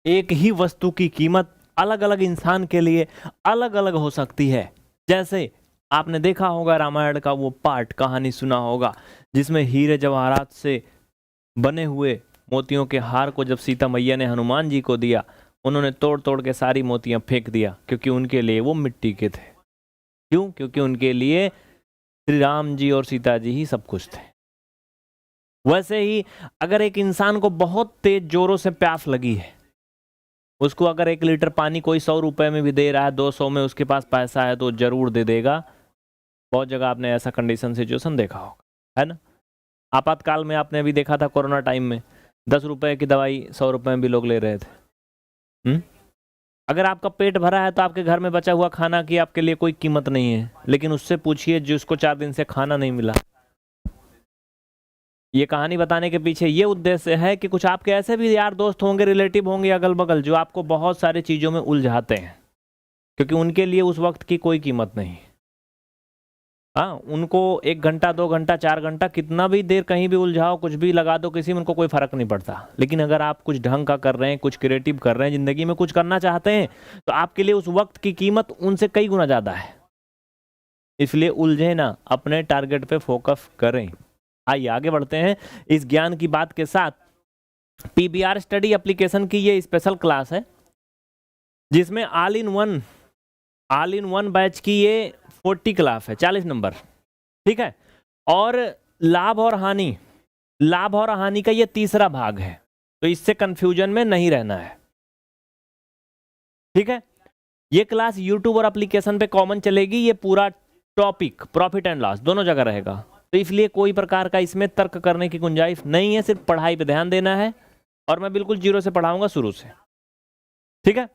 एक ही वस्तु की कीमत अलग अलग इंसान के लिए अलग अलग हो सकती है। जैसे आपने देखा होगा रामायण का वो पाठ, कहानी सुना होगा, जिसमें हीरे जवाहरात से बने हुए मोतियों के हार को जब सीता मैया ने हनुमान जी को दिया, उन्होंने तोड़ तोड़ के सारी मोतियां फेंक दिया, क्योंकि उनके लिए वो मिट्टी के थे। क्यों? क्योंकि उनके लिए श्री राम जी और सीता जी ही सब कुछ थे। वैसे ही अगर एक इंसान को बहुत तेज जोरों से प्यास लगी है, उसको अगर 1 लीटर पानी कोई 100 रुपए में भी दे रहा है, 200 में उसके पास पैसा है, तो जरूर दे देगा। बहुत जगह आपने ऐसा कंडीशन सिचुएशन देखा होगा, है ना। आपातकाल में आपने अभी देखा था कोरोना टाइम में 10 रुपए की दवाई 100 रुपए में भी लोग ले रहे थे। अगर आपका पेट भरा है तो आपके घर में बचा हुआ खाना की आपके लिए कोई कीमत नहीं है, लेकिन उससे पूछिए जिसको 4 दिन से खाना नहीं मिला। ये कहानी बताने के पीछे ये उद्देश्य है कि कुछ आपके ऐसे भी यार दोस्त होंगे, रिलेटिव होंगे अगल बगल, जो आपको बहुत सारी चीजों में उलझाते हैं, क्योंकि उनके लिए उस वक्त की कोई कीमत नहीं। हाँ, उनको 1 घंटा 2 घंटा 4 घंटा कितना भी देर कहीं भी उलझाओ, कुछ भी लगा दो किसी में, उनको कोई फर्क नहीं पड़ता। लेकिन अगर आप कुछ ढंग का कर रहे हैं, कुछ क्रिएटिव कर रहे हैं, जिंदगी में कुछ करना चाहते हैं, तो आपके लिए उस वक्त की कीमत उनसे कई गुना ज्यादा है। इसलिए उलझे ना, अपने टारगेट पे फोकस करें। आइए आगे बढ़ते हैं इस ज्ञान की बात के साथ। पीबीआर स्टडी एप्लीकेशन की ये स्पेशल क्लास है, जिसमें ऑल इन वन बैच की ये 40 क्लास है, 40 नंबर, ठीक है। और लाभ और हानि का ये तीसरा भाग है, तो इससे कंफ्यूजन में नहीं रहना है, ठीक है। ये क्लास यूट्यूब और एप्लीकेशन पे कॉमन चलेगी। ये पूरा टॉपिक प्रॉफिट एंड लॉस दोनों जगह रहेगा, तो इसलिए कोई प्रकार का इसमें तर्क करने की गुंजाइश नहीं है, सिर्फ पढ़ाई पे ध्यान देना है। और मैं बिल्कुल जीरो से पढ़ाऊंगा, शुरू से, ठीक है।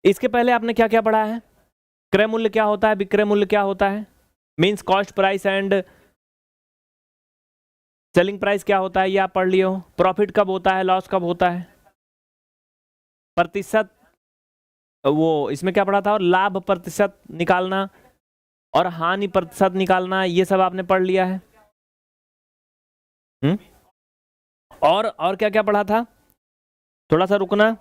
इसके पहले आपने क्या क्या पढ़ा है? क्रय मूल्य क्या होता है, विक्रय मूल्य क्या होता है, means cost price and selling price क्या होता है, ये आप पढ़ लिए हो। प्रॉफिट कब होता है, लॉस कब होता है, प्रतिशत, वो इसमें क्या पढ़ा था, और लाभ प्रतिशत निकालना और हानि प्रतिशत निकालना, ये सब आपने पढ़ लिया है। और क्या क्या पढ़ा था, थोड़ा सा रुकना।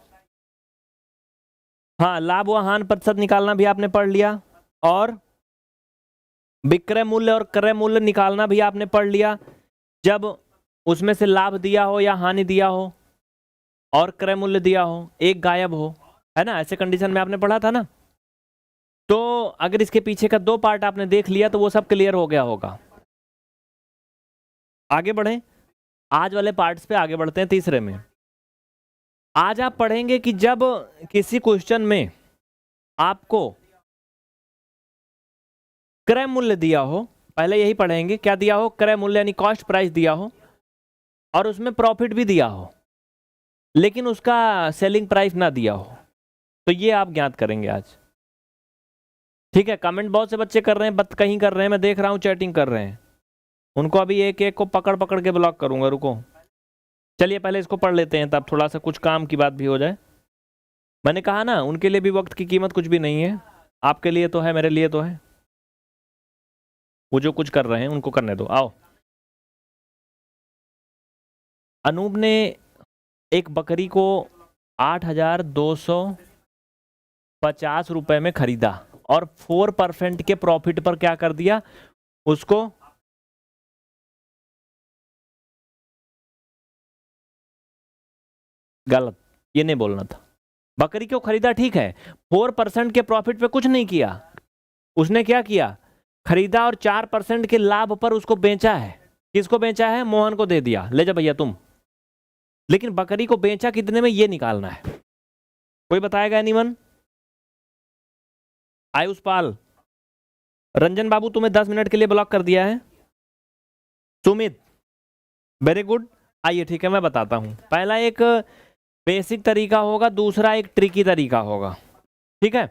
हाँ, लाभ व हानि प्रतिशत निकालना भी आपने पढ़ लिया, और विक्रय मूल्य और क्रय मूल्य निकालना भी आपने पढ़ लिया, जब उसमें से लाभ दिया हो या हानि दिया हो और क्रय मूल्य दिया हो, एक गायब हो, है ना, ऐसे कंडीशन में आपने पढ़ा था ना। तो अगर इसके पीछे का 2 पार्ट आपने देख लिया तो वो सब क्लियर हो गया होगा। आगे बढ़ें, आज वाले पार्ट्स पे आगे बढ़ते हैं। तीसरे में आज आप पढ़ेंगे कि जब किसी क्वेश्चन में आपको क्रय मूल्य दिया हो, पहले यही पढ़ेंगे, क्या दिया हो, क्रय मूल्य यानी कॉस्ट प्राइस दिया हो, और उसमें प्रॉफिट भी दिया हो, लेकिन उसका सेलिंग प्राइस ना दिया हो, तो ये आप ज्ञात करेंगे आज, ठीक है। कमेंट बहुत से बच्चे कर रहे हैं, बत कहीं कर रहे हैं, मैं देख रहा हूं चैटिंग कर रहे हैं, उनको अभी एक एक को पकड़ पकड़ के ब्लॉक करूंगा, रुको। चलिए पहले इसको पढ़ लेते हैं, तब थोड़ा सा कुछ काम की बात भी हो जाए। मैंने कहा ना, उनके लिए भी वक्त की कीमत कुछ भी नहीं है, आपके लिए तो है, मेरे लिए तो है। वो जो कुछ कर रहे हैं उनको करने दो। आओ, अनूप ने एक बकरी को 8,250 रुपए में खरीदा और 4% के प्रॉफिट पर क्या कर दिया उसको, गलत, ये नहीं बोलना था। बकरी को खरीदा, ठीक है, 4% के प्रॉफिट पे कुछ नहीं किया, उसने क्या किया, खरीदा और 4% के लाभ पर उसको बेचा है। किसको बेचा है? मोहन को दे दिया, ले जा भैया तुम। लेकिन बकरी को बेचा कितने में, ये निकालना है। कोई बताएगा एनीवन? आयुष पाल, रंजन बाबू तुम्हें 10 मिनट के लिए ब्लॉक कर दिया है। Sumit, very good. आइए ठीक है, मैं बताता हूं। पहला एक बेसिक तरीका होगा, दूसरा एक ट्रिकी तरीका होगा, ठीक है।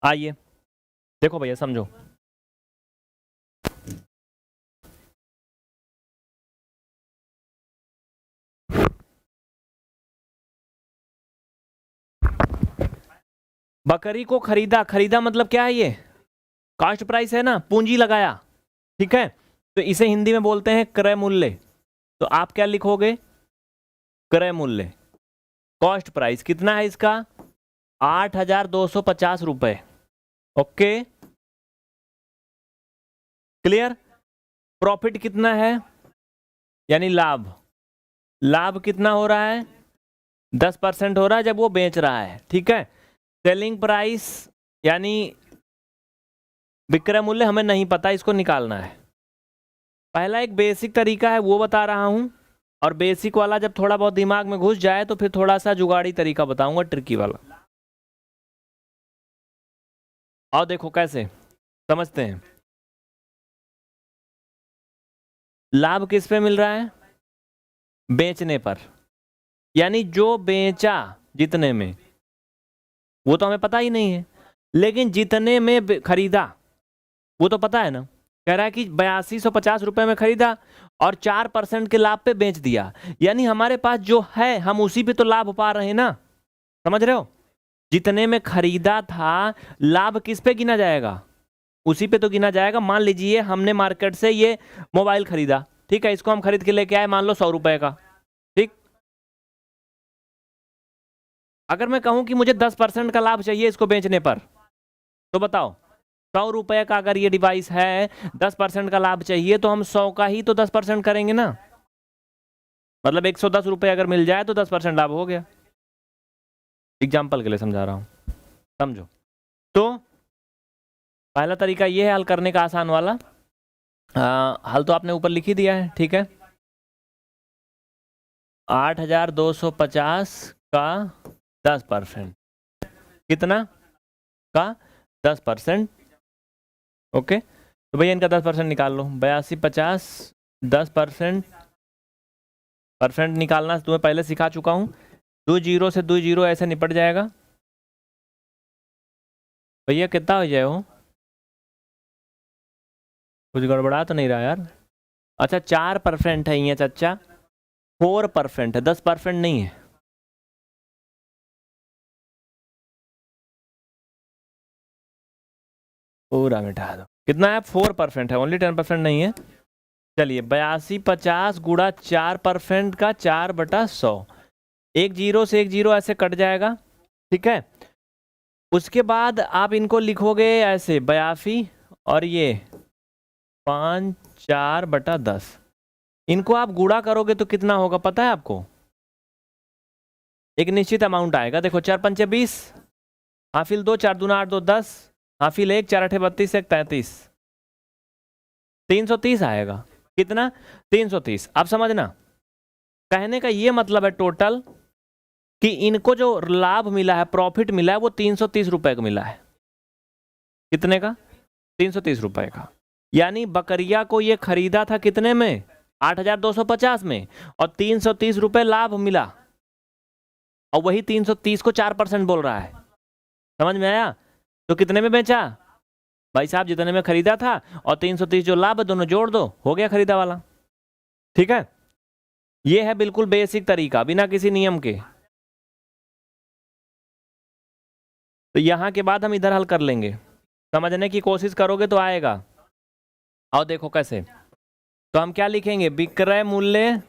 आइए देखो भैया, समझो। बकरी को खरीदा, खरीदा मतलब क्या है, ये कॉस्ट प्राइस है ना, पूंजी लगाया, ठीक है। तो इसे हिंदी में बोलते हैं क्रय मूल्य। तो आप क्या लिखोगे, क्रय मूल्य। कॉस्ट प्राइस कितना है इसका 8,250 रुपए। Okay clear. प्रॉफिट कितना है यानी लाभ, लाभ कितना हो रहा है 10% हो रहा है जब वो बेच रहा है, ठीक है। सेलिंग प्राइस यानी विक्रय मूल्य हमें नहीं पता, इसको निकालना है। पहला एक बेसिक तरीका है वो बता रहा हूं, और बेसिक वाला जब थोड़ा बहुत दिमाग में घुस जाए तो फिर थोड़ा सा जुगाड़ी तरीका बताऊंगा, ट्रिकी वाला। और देखो कैसे समझते हैं। लाभ किस पे मिल रहा है बेचने पर, यानी जो बेचा जितने में वो तो हमें पता ही नहीं है, लेकिन जितने में खरीदा वो तो पता है ना। कह रहा है कि 8250 रुपए में खरीदा और 4% के लाभ पे बेच दिया, यानी हमारे पास जो है हम उसी पे तो लाभ पा रहे हैं ना, समझ रहे हो। जितने में खरीदा था लाभ किस पे गिना जाएगा, उसी पे तो गिना जाएगा। मान लीजिए हमने मार्केट से ये मोबाइल खरीदा, ठीक है, इसको हम खरीद के लेके आए मान लो 100 रुपए का, ठीक। अगर मैं कहूं कि मुझे 10% का लाभ चाहिए इसको बेचने पर, तो बताओ 100 रुपए का अगर ये डिवाइस है 10% का लाभ चाहिए तो हम 100 का ही तो 10% करेंगे ना, मतलब 110 रुपए अगर मिल जाए तो 10% लाभ हो गया। एग्जाम्पल के लिए समझा रहा हूं, समझो। तो पहला तरीका ये है हल करने का आसान वाला। हल तो आपने ऊपर लिख ही दिया है, ठीक है। 8,250 का 10%, कितना का 10%, ओके। तो भैया इनका 10% निकाल लो, 8250 10% परसेंट निकालना तुम्हें पहले सिखा चुका हूं, 2 जीरो से 2 जीरो ऐसे निपट जाएगा। भैया कितना हो जाए हो, कुछ गड़बड़ा तो नहीं रहा यार। अच्छा 4% है ये चाचा, 4% है, 10% नहीं है। पूरा मिटा दो, कितना है 4% है, ओनली 10% नहीं है। चलिए 8250 गुड़ा 4% का 4/100, 1 जीरो से 1 जीरो ऐसे कट जाएगा, ठीक है। उसके बाद आप इनको लिखोगे ऐसे 82 और ये 5 4/10, इनको आप गुणा करोगे तो कितना होगा पता है आपको, एक निश्चित अमाउंट आएगा। देखो 4 पंचे 20, हाफिल 2 4 दूना 8 2 10, हाफिल 1 4 8 32 1 33, 330 आएगा। कितना 330। अब समझना, कहने का ये मतलब है टोटल कि इनको जो लाभ मिला है, प्रॉफिट मिला है, वो 330 रुपए का मिला है। कितने का 330 रुपए का, यानी बकरिया को ये खरीदा था कितने में 8,250 में, और 330 रुपए लाभ मिला, और वही 330 को 4% बोल रहा है। समझ में आया। तो कितने में बेचा भाई साहब, जितने में खरीदा था और 330 जो लाभ है दोनों जोड़ दो, हो गया खरीदा वाला, ठीक है। ये है बिल्कुल बेसिक तरीका बिना किसी नियम के। तो यहां के बाद हम इधर हल कर लेंगे, समझने की कोशिश करोगे तो आएगा। और देखो कैसे, तो हम क्या लिखेंगे, विक्रय मूल्य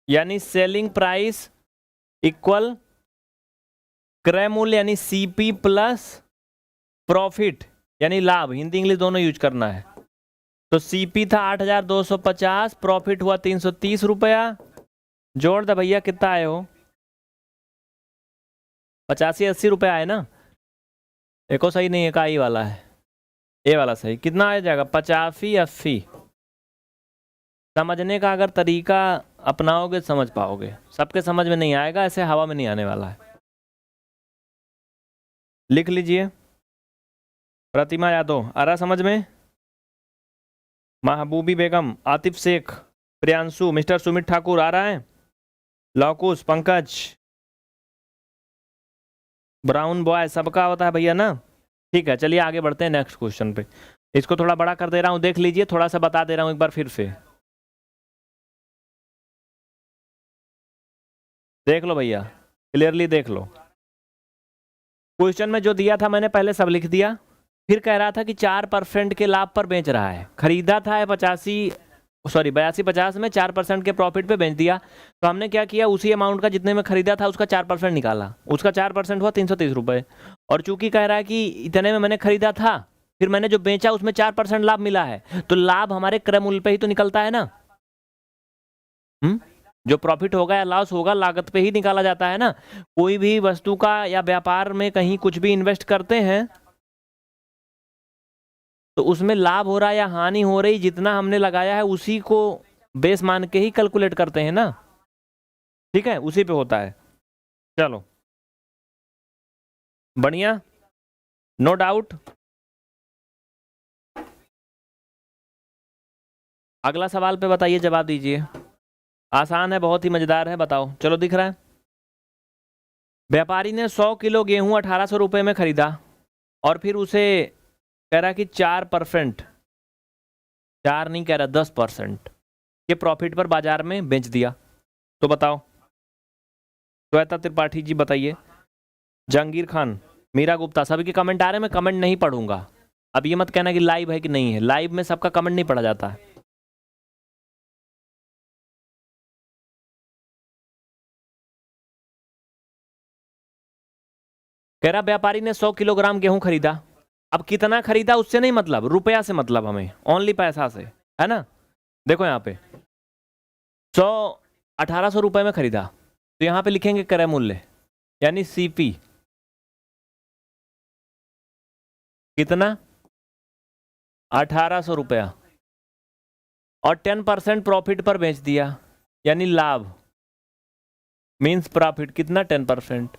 यानी सेलिंग प्राइस इक्वल क्रय मूल्य यानी सीपी प्लस प्रॉफिट यानी लाभ, हिंदी इंग्लिश दोनों यूज करना है। तो सीपी था 8,250, प्रॉफिट हुआ 330 रुपया, जोड़ दे भैया कितना आए हो 85-80 रुपये आए ना। एको सही नहीं है, का ई वाला है, ए वाला सही। कितना आ जाएगा 85-80। समझने का अगर तरीका अपनाओगे समझ पाओगे, सबके समझ में नहीं आएगा, ऐसे हवा में नहीं आने वाला है। लिख लीजिए, प्रतिमा यादव आ रहा समझ में, महबूबी बेगम, आतिफ शेख, प्रियांशु, मिस्टर सुमित ठाकुर आ रहा है, लौकुश, पंकज, ब्राउन बॉय, सबका होता है भैया ना। ठीक है चलिए आगे बढ़ते हैं नेक्स्ट क्वेश्चन पे। इसको थोड़ा बड़ा कर दे रहा हूं, देख लीजिए, थोड़ा सा बता दे रहा हूं एक बार फिर से, देख लो भैया, क्लियरली देख लो। क्वेश्चन में जो दिया था मैंने पहले सब लिख दिया, फिर कह रहा था कि 4% के लाभ पर बेच रहा है, खरीदा था 85 सॉरी 8250 में 4% के प्रॉफिट पे बेच दिया। तो हमने क्या किया, उसी अमाउंट का जितने में खरीदा था उसका 4% निकाला, उसका 4% हुआ 330 रुपये। और चूंकि कह रहा है कि इतने में मैंने खरीदा था, फिर मैंने जो बेचा उसमें 4% लाभ मिला है, तो लाभ हमारे क्रय मूल्य पे ही तो निकलता है ना। जो प्रॉफिट होगा या लॉस होगा लागत पे ही निकाला जाता है ना। कोई भी वस्तु का या व्यापार में कहीं कुछ भी इन्वेस्ट करते हैं तो उसमें लाभ हो रहा है या हानि हो रही, जितना हमने लगाया है उसी को बेस मान के ही कैलकुलेट करते हैं ना। ठीक है, उसी पे होता है। चलो बढ़िया, नो डाउट। अगला सवाल पे बताइए, जवाब दीजिए। आसान है, बहुत ही मजेदार है, बताओ। चलो दिख रहा है। व्यापारी ने 100 किलो गेहूं 1800 रुपये में खरीदा और फिर उसे कह रहा कि 4%, 4 नहीं कह रहा 10% के प्रॉफिट पर बाजार में बेच दिया। तो बताओ। श्वेता त्रिपाठी जी बताइए, जहांगीर खान, मीरा गुप्ता, सभी के कमेंट आ रहे हैं। मैं कमेंट नहीं पढ़ूंगा। अब ये मत कहना कि लाइव है कि नहीं है, लाइव में सबका कमेंट नहीं पढ़ा जाता है। कह रहा व्यापारी ने 100 किलोग्राम गेहूं खरीदा। अब कितना खरीदा उससे नहीं मतलब, रुपया से मतलब हमें, ओनली पैसा से, है ना। देखो यहाँ पे 100 1800 रुपये में खरीदा, तो यहाँ पे लिखेंगे क्रय मूल्य यानी सीपी कितना, 1800 रुपया, और 10% प्रॉफिट पर बेच दिया यानी लाभ, मीन्स प्रॉफिट कितना 10%।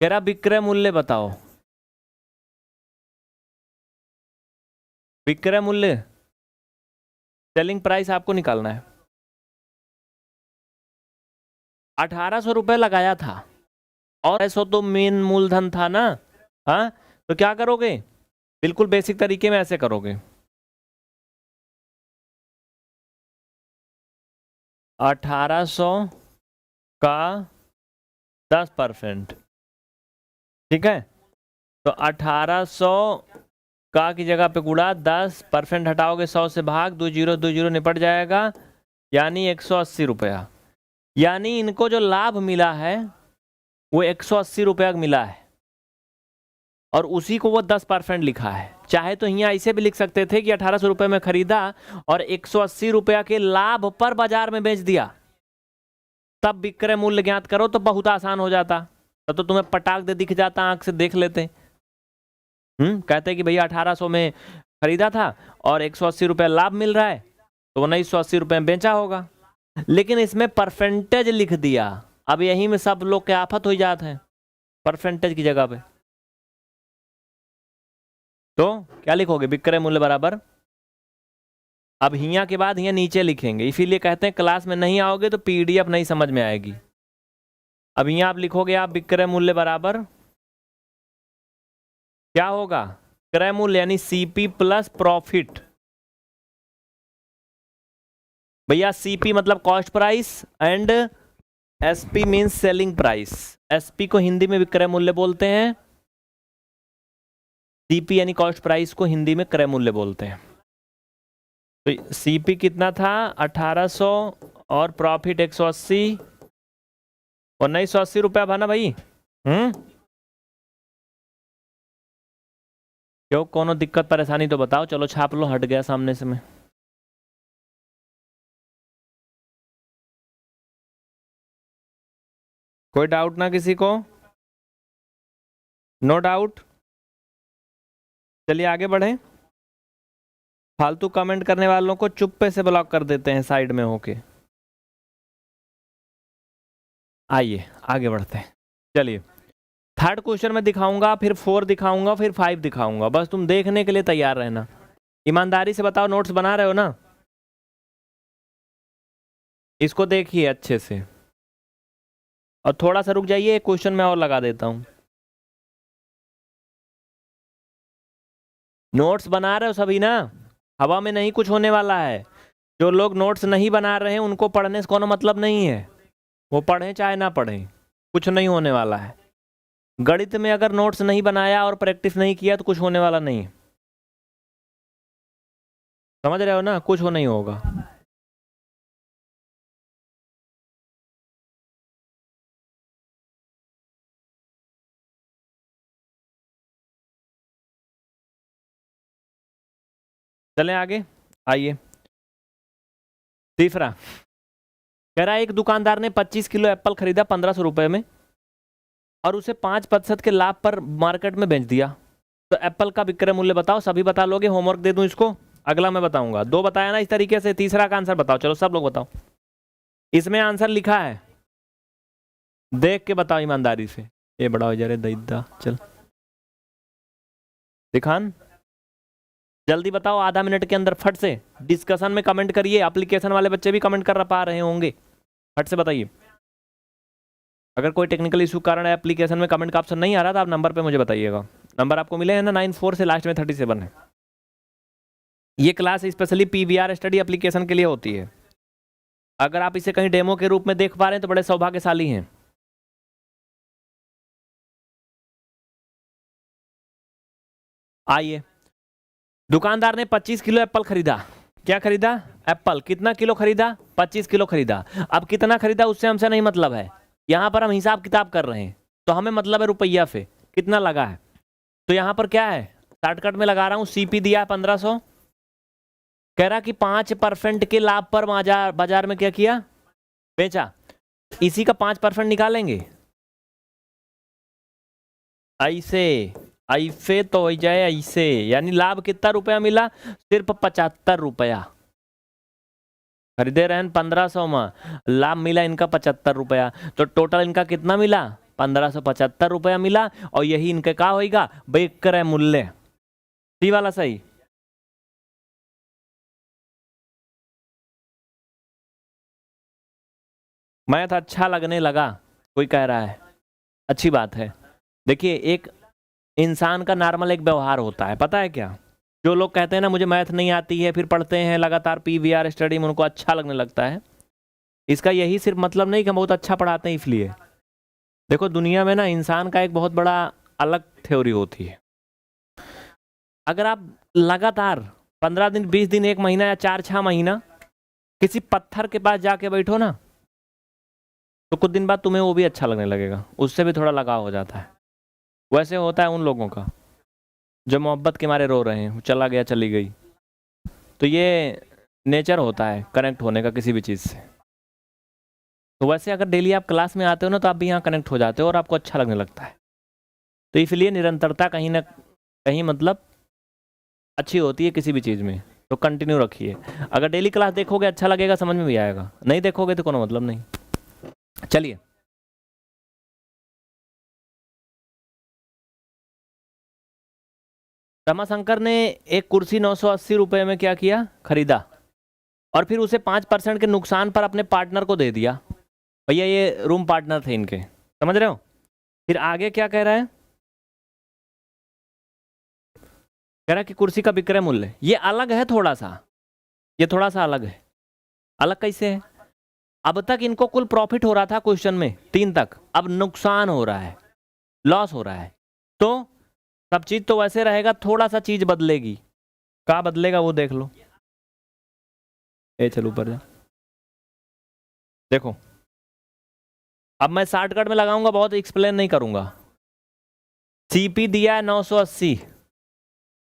कह रहा विक्रय मूल्य बताओ, विक्रय मूल्य सेलिंग प्राइस आपको निकालना है। 1800 रुपये लगाया था और 100 तो मेन मूलधन था ना। हाँ, तो क्या करोगे, बिल्कुल बेसिक तरीके में ऐसे करोगे, 1800 का 10%, ठीक है। तो 1800 का की जगह पे गुणा 10%, हटाओगे 100 से भाग, 20 निपट जाएगा, यानी 180 रुपया। यानी इनको जो लाभ मिला है वो 180 रुपया मिला है, और उसी को वो 10% लिखा है। चाहे तो यहाँ ऐसे भी लिख सकते थे कि 1800 रुपये में खरीदा और 180 रुपया के लाभ पर बाजार में बेच दिया, तब विक्रय मूल्य ज्ञात करो, तो बहुत आसान हो जाता। तो तुम्हें पटाख दे दिख जाता, आंख से देख लेते। कहते कि भैया 1800 में खरीदा था और 180 रुपये लाभ मिल रहा है, तो वो 180 रुपये में बेचा होगा। लेकिन इसमें परसेंटेज लिख दिया। अब यही में सब लोग के आफत हो जाते हैं परसेंटेज की जगह पे। तो क्या लिखोगे, विक्रय मूल्य बराबर, अब हिया के बाद हिया नीचे लिखेंगे, इसीलिए कहते हैं क्लास में नहीं आओगे तो पीडीएफ नहीं समझ में आएगी। अब यहाँ आप लिखोगे, आप विक्रय मूल्य बराबर क्या होगा, क्रय मूल्य यानी सीपी प्लस प्रॉफिट। भैया सीपी मतलब cost price and SP means selling price. SP को हिंदी में विक्रय मूल्य बोलते हैं, सीपी यानी कॉस्ट प्राइस को हिंदी में क्रय मूल्य बोलते हैं। तो सीपी कितना था 1800 और प्रॉफिट 180 और 980 रुपया बना भाई। क्यों, कोनो दिक्कत परेशानी तो बताओ। चलो छाप लो, हट गया सामने से मैं। कोई डाउट ना किसी को, नो डाउट। चलिए आगे बढ़े। फालतू कमेंट करने वालों को चुप्पे से ब्लॉक कर देते हैं साइड में होके। आइए आगे बढ़ते हैं। चलिए थर्ड क्वेश्चन में दिखाऊंगा, फिर 4 दिखाऊंगा, फिर 5 दिखाऊंगा, बस तुम देखने के लिए तैयार रहना। ईमानदारी से बताओ, नोट्स बना रहे हो ना। इसको देखिए अच्छे से, और थोड़ा सा रुक जाइए, एक क्वेश्चन मैं और लगा देता हूं। नोट्स बना रहे हो सभी ना, हवा में नहीं कुछ होने वाला है। जो लोग नोट्स नहीं बना रहे हैं उनको पढ़ने से कोनो मतलब नहीं है, वो पढ़ें चाहे ना पढ़ें, कुछ नहीं होने वाला है। गणित में अगर नोट्स नहीं बनाया और प्रैक्टिस नहीं किया तो कुछ होने वाला नहीं है। समझ रहे हो ना, कुछ हो नहीं होगा। चलें आगे, आइए। तीसरा कह रहा है एक दुकानदार ने 25 किलो एप्पल खरीदा 1500 रुपए में और उसे 5% के लाभ पर मार्केट में बेच दिया। तो एप्पल का विक्रय मूल्य बताओ। सभी बता लोगे? होमवर्क दे दूं इसको? अगला मैं बताऊंगा। 2 बताया ना इस तरीके से, तीसरा का आंसर बताओ। चलो सब लोग बताओ। इसमें आंसर लिखा है, देख के बताओ ईमानदारी से। ये बड़ा हो जा रहा है दैदा। चल दिखान, जल्दी बताओ, आधा मिनट के अंदर फट से। डिस्कशन में कमेंट करिए, एप्लीकेशन वाले बच्चे भी कमेंट कर पा रहे होंगे। फट से बताइए। अगर कोई टेक्निकल इशू कारण एप्लीकेशन में कमेंट का ऑप्शन नहीं आ रहा था, आप नंबर पे मुझे बताइएगा। नंबर आपको मिले हैं ना, 94 से लास्ट में 37 है। ये class specially PVR study application के लिए होती है। अगर आप इसे कहीं डेमो के रूप में देख पा रहे हैं तो बड़े सौभाग्यशाली हैं। आइए, दुकानदार ने 25 किलो एप्पल खरीदा। क्या खरीदा? एप्पल। कितना किलो खरीदा? 25 किलो खरीदा। अब कितना खरीदा उससे हमसे नहीं मतलब है, यहां पर हम हिसाब किताब कर रहे हैं, तो हमें मतलब है रुपया से कितना लगा है। तो यहां पर क्या है, शॉर्टकट में लगा रहा हूं, सीपी दिया है 1500। कह रहा कि 5% के लाभ पर बाजार में क्या किया? बेचा। इसी का 5% निकालेंगे ऐसे, ऐसे तो हो जाए ऐसे, यानी लाभ कितना रुपया मिला? सिर्फ 75 रुपया। खरीदे रहन 1500 में, लाभ मिला इनका 75 रुपया। तो टोटल इनका कितना मिला? 1575 रुपया मिला। और यही इनके का होगा? विक्रय मूल्य। सी वाला सही। मैथ अच्छा लगने लगा, कोई कह रहा है, अच्छी बात है। देखिए, एक इंसान का नॉर्मल एक व्यवहार होता है, पता है क्या? जो लोग कहते हैं ना मुझे मैथ नहीं आती है, फिर पढ़ते हैं लगातार पीवीआर स्टडी में, उनको अच्छा लगने लगता है। इसका यही सिर्फ मतलब नहीं कि हम बहुत अच्छा पढ़ाते हैं इसलिए। देखो, दुनिया में ना इंसान का एक बहुत बड़ा अलग थ्योरी होती है। अगर आप लगातार 15 दिन, 20 दिन, 1 महीना या 4-6 महीना किसी पत्थर के पास जाके बैठो ना, तो कुछ दिन बाद तुम्हें वो भी अच्छा लगने लगेगा, उससे भी थोड़ा लगाव हो जाता है। वैसे होता है उन लोगों का जो मोहब्बत के मारे रो रहे हैं, चला गया चली गई। तो ये नेचर होता है कनेक्ट होने का किसी भी चीज़ से। तो वैसे अगर डेली आप क्लास में आते हो ना, तो आप भी यहाँ कनेक्ट हो जाते हो और आपको अच्छा लगने लगता है। तो इसलिए निरंतरता कहीं ना कहीं मतलब अच्छी होती है किसी भी चीज़ में। तो कंटिन्यू रखिए। अगर डेली क्लास देखोगे अच्छा लगेगा, समझ में भी आएगा, नहीं देखोगे तो कोनो मतलब नहीं। चलिए, रमाशंकर ने एक कुर्सी 980 रुपए में क्या किया? खरीदा। और फिर उसे 5% के नुकसान पर अपने पार्टनर को दे दिया। भैया ये रूम पार्टनर थे इनके, समझ रहे हो? फिर आगे क्या कह रहा है? कह रहा है कि कुर्सी का विक्रय मूल्य ये अलग है थोड़ा सा, ये थोड़ा सा अलग है। अलग कैसे है? अब तक इनको कुल प्रॉफिट हो रहा था क्वेश्चन में 3 तक, अब नुकसान हो रहा है, लॉस हो रहा है। तो सब चीज तो वैसे रहेगा, थोड़ा सा चीज बदलेगी। क्या बदलेगा वो देख लो। ए चलो ऊपर जा, देखो। अब मैं शॉर्टकट में लगाऊंगा, बहुत एक्सप्लेन नहीं करूंगा। सीपी दिया है 980,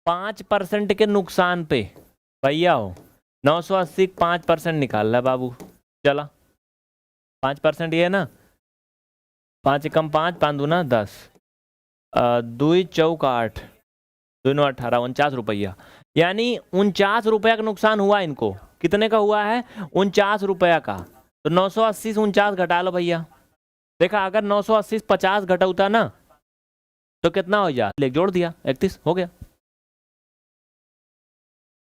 5% के नुकसान पे। भैया हो 980 5% निकाल रहा बाबू। चला 5% ये है ना, 5 एकम 5, 5 दूना 10, 2 चौक 8, 2 9 18, 49 रुपया। यानी 49 रुपया का नुकसान हुआ इनको। कितने का हुआ है? 49 रुपया का। तो 980 से 49 घटा लो भैया। देखा, अगर 980 से 50 घटाता ना तो कितना हो जाए? लेख जोड़ दिया, 31 हो गया।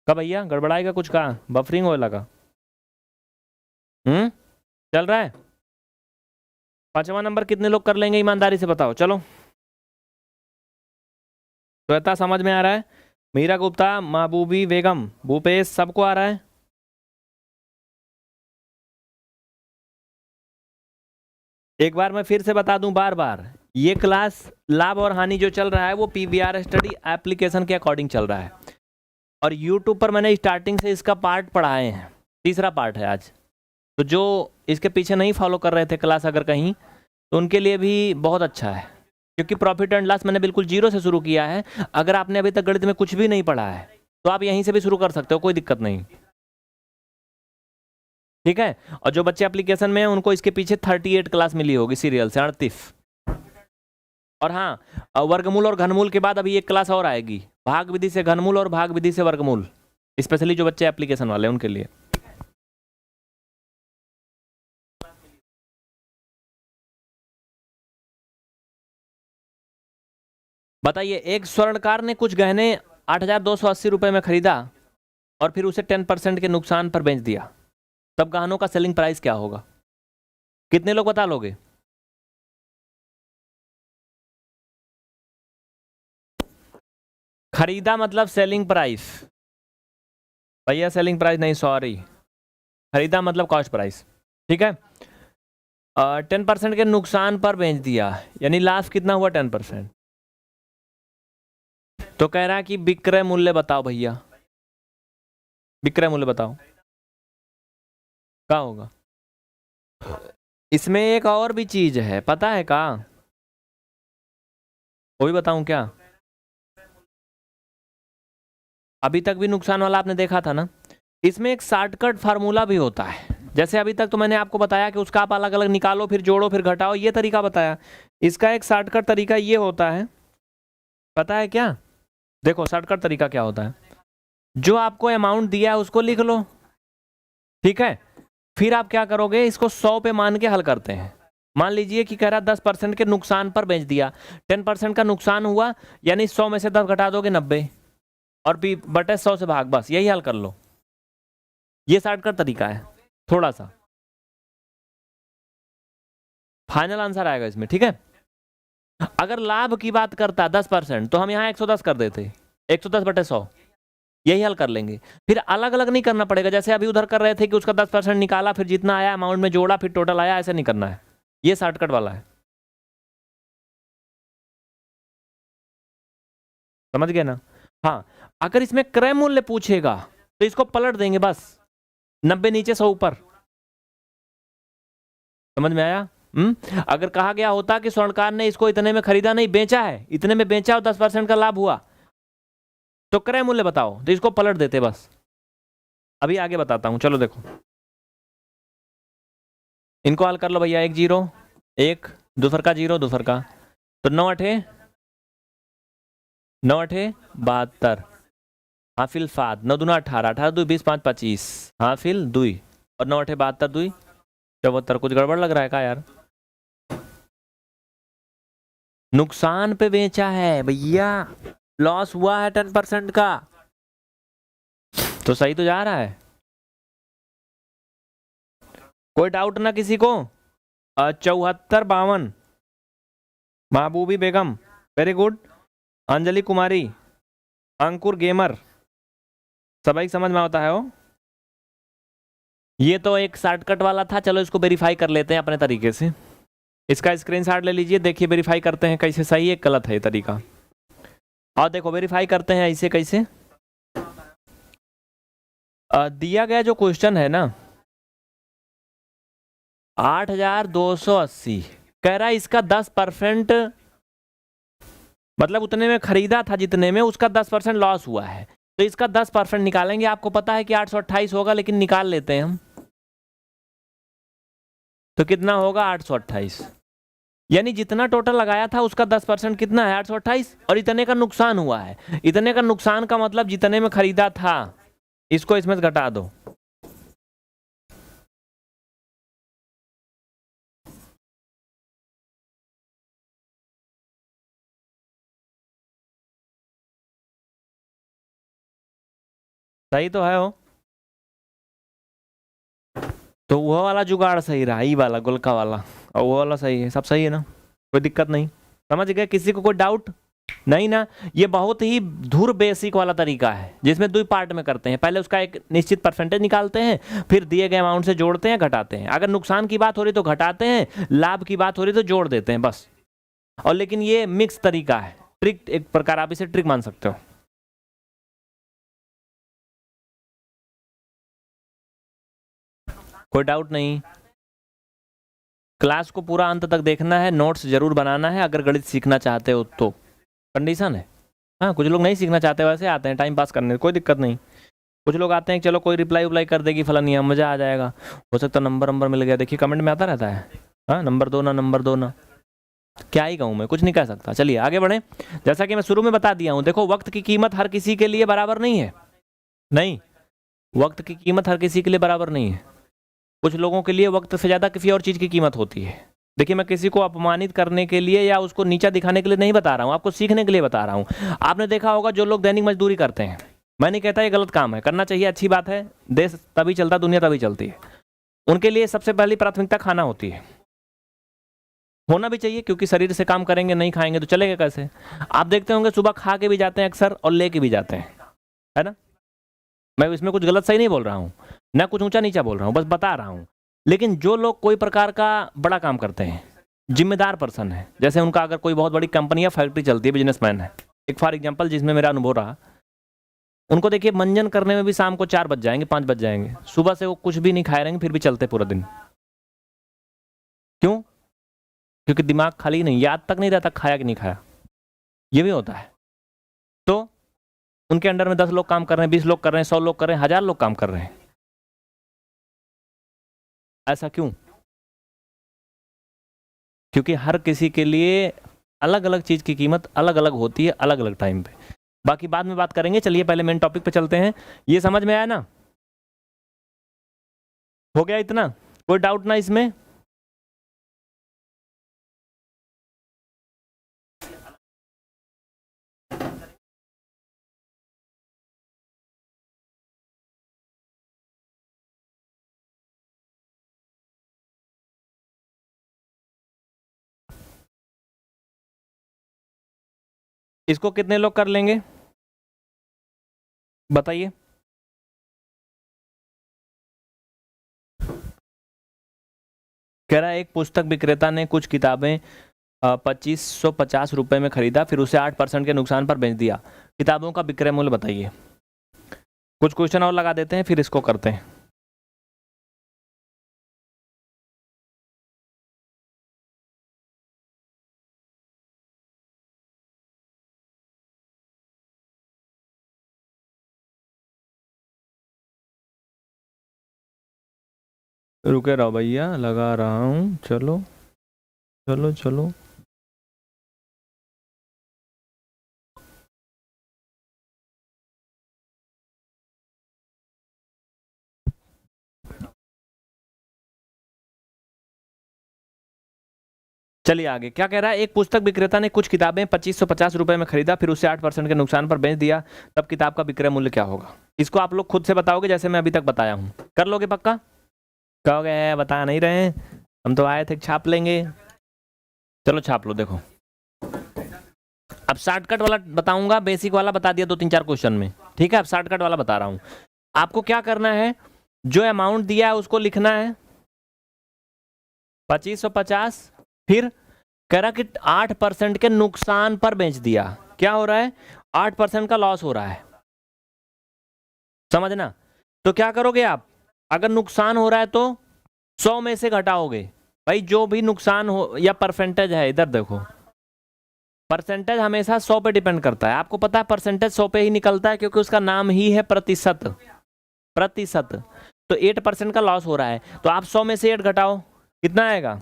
कब भैया गड़बड़ाएगा कुछ? कहा बफरिंग हो लगा? चल रहा है। 5वां नंबर कितने लोग कर लेंगे ईमानदारी से बताओ? चलो, श्वेता समझ में आ रहा है? मीरा गुप्ता, महबूबी बेगम, भूपेश, सबको आ रहा है? एक बार मैं फिर से बता दूं, बार बार, ये क्लास लाभ और हानि जो चल रहा है वो पीवीआर स्टडी एप्लीकेशन के अकॉर्डिंग चल रहा है। और यूट्यूब पर मैंने स्टार्टिंग से इसका पार्ट पढ़ाए हैं, तीसरा पार्ट है आज। तो जो इसके पीछे नहीं फॉलो कर रहे थे क्लास अगर कहीं, तो उनके लिए भी बहुत अच्छा है, क्योंकि प्रॉफिट एंड लॉस मैंने बिल्कुल जीरो से शुरू किया है। अगर आपने अभी तक गणित में कुछ भी नहीं पढ़ा है तो आप यहीं से भी शुरू कर सकते हो, कोई दिक्कत नहीं, ठीक है। और जो बच्चे एप्लीकेशन में हैं उनको इसके पीछे 38 क्लास मिली होगी सीरियल से, 38। और हाँ, वर्गमूल और घनमूल के बाद अभी एक क्लास और आएगी, भाग विधि से घनमूल और भाग विधि से वर्गमूल, स्पेशली जो बच्चे एप्लीकेशन वाले हैं उनके लिए। बताइए, एक स्वर्णकार ने कुछ गहने 8,280 रुपए में खरीदा और फिर उसे 10% के नुकसान पर बेच दिया, तब गहनों का सेलिंग प्राइस क्या होगा? कितने लोग बता लोगे? खरीदा मतलब सेलिंग प्राइस, भैया सेलिंग प्राइस नहीं, सॉरी, खरीदा मतलब कॉस्ट प्राइस, ठीक है। 10% के नुकसान पर बेच दिया, यानी लाभ कितना हुआ? 10%। तो कह रहा है कि विक्रय मूल्य बताओ भैया, विक्रय मूल्य बताओ क्या होगा। इसमें एक और भी चीज है, पता है क्या? वो भी बताऊं क्या? अभी तक भी नुकसान वाला आपने देखा था ना, इसमें एक शॉर्टकट फार्मूला भी होता है। जैसे अभी तक तो मैंने आपको बताया कि उसका आप अलग अलग निकालो, फिर जोड़ो, फिर घटाओ, ये तरीका बताया। इसका एक शॉर्टकट तरीका ये होता है, पता है क्या? देखो शॉर्टकट तरीका क्या होता है, जो आपको अमाउंट दिया है उसको लिख लो, ठीक है। फिर आप क्या करोगे, इसको 100 पे मान के हल करते हैं। मान लीजिए कि कह रहा 10% के नुकसान पर बेच दिया, 10% का नुकसान हुआ, यानी 100 में से 10 घटा दोगे 90, और भी बटे 100 से भाग, बस यही हल कर लो। ये शॉर्टकट तरीका है, थोड़ा सा फाइनल आंसर आएगा इसमें, ठीक है। अगर लाभ की बात करता 10%, तो हम यहाँ 110 कर देते, 110 बटे 100, यही हल कर लेंगे। फिर अलग अलग नहीं करना पड़ेगा, जैसे अभी उधर कर रहे थे कि उसका 10% निकाला, फिर जितना आया अमाउंट में जोड़ा, फिर टोटल आया, ऐसे नहीं करना है। ये शॉर्टकट वाला है, समझ गए ना? हाँ, अगर इसमें क्रय मूल्य पूछेगा तो इसको पलट देंगे बस, 90 नीचे 100 ऊपर, समझ में आया? अगर कहा गया होता कि स्वर्णकार ने इसको इतने में खरीदा नहीं, बेचा है, इतने में बेचा और 10% का लाभ हुआ, तो क्रय मूल्य बताओ, तो इसको पलट देते बस। अभी आगे बताता हूं, चलो देखो, इनको हल कर लो भैया। 1 0 1, दूसर का 0 दूसर का, तो 9 8 9 8 72, हाफिल 7, 9 दूना 18, 18 2 20 5 25, हाफिल 2, और 9 8 72 2 74। कुछ गड़बड़ लग रहा है क्या यार? नुकसान पे बेचा है भैया, लॉस हुआ है 10% का, तो सही तो जा रहा है। कोई डाउट ना किसी को? 74 52, महबूबी बेगम वेरी गुड, अंजलि कुमारी, अंकुर गेमर, सभी समझ में आता है वो। ये तो एक शॉर्टकट वाला था, चलो इसको वेरीफाई कर लेते हैं अपने तरीके से। इसका स्क्रीनशॉट ले लीजिए, देखिए वेरीफाई करते हैं कैसे सही है गलत है ये तरीका। और देखो वेरीफाई करते हैं ऐसे कैसे। दिया गया जो क्वेश्चन है ना 8,280, कह रहा है इसका 10%, मतलब उतने में खरीदा था जितने में, उसका 10% लॉस हुआ है, तो इसका 10% निकालेंगे। आपको पता है कि 828 होगा, लेकिन निकाल लेते हैं हम, तो कितना होगा 828, यानी जितना टोटल लगाया था उसका 10% कितना है 828, और इतने का नुकसान हुआ है। इतने का नुकसान का मतलब जितने में खरीदा था, इसको इसमें से घटा दो। सही तो है वो, तो वो वाला जुगाड़ सही रहा, ई वाला गोलका वाला, और वो वाला सही है, सब सही है ना, कोई दिक्कत नहीं। समझ गए? किसी को कोई डाउट नहीं ना? ये बहुत ही धुर बेसिक वाला तरीका है, जिसमें 2 पार्ट में करते हैं। पहले उसका एक निश्चित परसेंटेज निकालते हैं, फिर दिए गए अमाउंट से जोड़ते हैं, घटाते हैं। अगर नुकसान की बात हो रही तो घटाते हैं, लाभ की बात हो रही तो जोड़ देते हैं बस। और लेकिन ये मिक्स तरीका है, ट्रिक एक प्रकार, आप इसे ट्रिक मान सकते हो। कोई डाउट नहीं? क्लास को पूरा अंत तक देखना है, नोट्स जरूर बनाना है अगर गणित सीखना चाहते हो तो, कंडीशन है। हाँ, कुछ लोग नहीं सीखना चाहते, वैसे आते हैं टाइम पास करने, कोई दिक्कत नहीं। कुछ लोग आते हैं चलो कोई रिप्लाई उप्लाई कर देगी फलानी, मजा आ जाएगा, हो सकता नंबर मिल गया। देखिए कमेंट में आता रहता है, हाँ नंबर दो ना, क्या ही कहूँ मैं, कुछ नहीं कह सकता। चलिए आगे बढ़े। जैसा कि मैं शुरू में बता दिया हूँ, देखो वक्त की कीमत हर किसी के लिए बराबर नहीं है, नहीं, वक्त की कीमत हर किसी के लिए बराबर नहीं है। कुछ लोगों के लिए वक्त से ज्यादा किसी और चीज की कीमत होती है। देखिए मैं किसी को अपमानित करने के लिए या उसको नीचा दिखाने के लिए नहीं बता रहा हूँ, आपको सीखने के लिए बता रहा हूँ। आपने देखा होगा जो लोग दैनिक मजदूरी करते हैं, मैं नहीं कहता ये गलत काम है, करना चाहिए, अच्छी बात है, देश तभी चलता, दुनिया तभी चलती है। उनके लिए सबसे पहली प्राथमिकता खाना होती है, होना भी चाहिए, क्योंकि शरीर से काम करेंगे, नहीं खाएंगे तो चलेगा कैसे। आप देखते होंगे सुबह खा के भी जाते हैं अक्सर और लेके भी जाते हैं, है ना। मैं इसमें कुछ गलत सही नहीं बोल रहा हूँ, ना कुछ ऊंचा नीचा बोल रहा हूँ, बस बता रहा हूँ। लेकिन जो लोग कोई प्रकार का बड़ा काम करते हैं, जिम्मेदार पर्सन है, जैसे उनका अगर कोई बहुत बड़ी कंपनी या फैक्ट्री चलती है, बिजनेसमैन है, एक फॉर एग्जांपल जिसमें मेरा अनुभव रहा, उनको देखिए मंजन करने में भी शाम को 4 बज जाएंगे, 5 बज जाएंगे, सुबह से वो कुछ भी नहीं खाए रहेंगे फिर भी चलते पूरा दिन। क्यों? क्योंकि दिमाग खाली नहीं, याद तक नहीं रहता खाया कि नहीं खाया, ये भी होता है। तो उनके अंडर में 10 लोग काम कर रहे हैं, 20 लोग कर रहे हैं, 100 लोग कर रहे हैं, 1000 लोग काम कर रहे हैं। ऐसा क्यों? क्योंकि हर किसी के लिए अलग अलग चीज की कीमत अलग अलग होती है, अलग अलग टाइम पे। बाकी बाद में बात करेंगे, चलिए पहले मेन टॉपिक पे चलते हैं। ये समझ में आया ना? हो गया इतना? कोई डाउट ना इसमें? इसको कितने लोग कर लेंगे बताइए? कह रहा है एक पुस्तक विक्रेता ने कुछ किताबें 2550 रुपए में खरीदा, फिर उसे 8% के नुकसान पर बेच दिया। किताबों का विक्रय मूल्य बताइए। कुछ क्वेश्चन और लगा देते हैं फिर इसको करते हैं। रुके रहो भैया, लगा रहा हूँ, चलो चलो चलो। चलिए आगे क्या कह रहा है। एक पुस्तक विक्रेता ने कुछ किताबें 2550 रुपए में खरीदा, फिर उसे 8% के नुकसान पर बेच दिया, तब किताब का विक्रय मूल्य क्या होगा? इसको आप लोग खुद से बताओगे जैसे मैं अभी तक बताया हूँ, कर लोगे पक्का? कहोगे बता नहीं रहे, हम तो आए थे छाप लेंगे। चलो छाप लो। देखो अब शॉर्टकट वाला बताऊंगा, बेसिक वाला बता दिया 2-3-4 क्वेश्चन में, ठीक है। अब शॉर्टकट वाला बता रहा हूं। आपको क्या करना है, जो अमाउंट दिया है उसको लिखना है 2550, फिर कह रहा कि 8% के नुकसान पर बेच दिया। क्या हो रहा है? 8% का लॉस हो रहा है, समझना। तो क्या करोगे आप, अगर नुकसान हो रहा है तो 100 में से घटाओगे। भाई जो भी नुकसान हो, या परसेंटेज है, इधर देखो, परसेंटेज हमेशा 100 पे डिपेंड करता है। आपको पता है परसेंटेज 100 पे ही निकलता है, क्योंकि उसका नाम ही है प्रतिशत। प्रतिशत तो 8% का लॉस हो रहा है, तो आप 100 में से 8 घटाओ, कितना आएगा?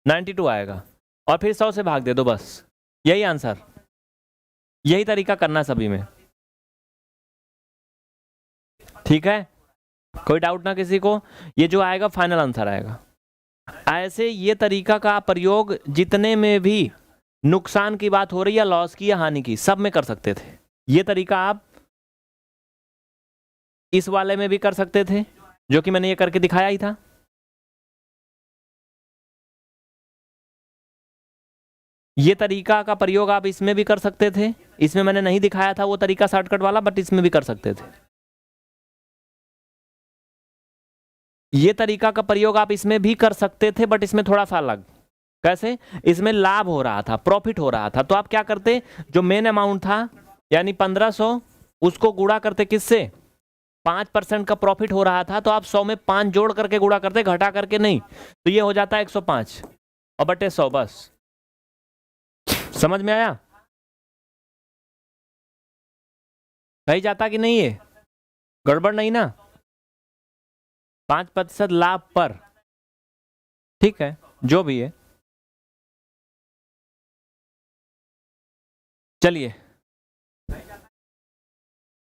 92 आएगा, और फिर 100 से भाग दे दो, बस यही आंसर। यही तरीका करना सभी में, ठीक है। कोई डाउट ना किसी को? ये जो आएगा फाइनल आंसर आएगा। ऐसे ये तरीका का प्रयोग जितने में भी नुकसान की बात हो रही है, लॉस की या हानि की, सब में कर सकते थे। ये तरीका आप इस वाले में भी कर सकते थे, जो कि मैंने ये करके दिखाया ही था। ये तरीका का प्रयोग आप इसमें भी कर सकते थे, इसमें मैंने नहीं दिखाया था वो तरीका शॉर्टकट वाला, बट इसमें भी कर सकते थे। ये तरीका का प्रयोग आप इसमें भी कर सकते थे, बट इसमें थोड़ा सा अलग। कैसे? इसमें लाभ हो रहा था, प्रॉफिट हो रहा था, तो आप क्या करते, जो मेन अमाउंट था यानी 1500, उसको गुणा करते किससे? 5% का प्रॉफिट हो रहा था तो आप 100 में 5 जोड़ करके गुणा करते, घटा करके नहीं, तो ये हो जाता है 105 और बटे 100, बस। समझ में आया? सही जाता कि नहीं? ये गड़बड़ नहीं ना? 5% लाभ पर, ठीक है, जो भी है। चलिए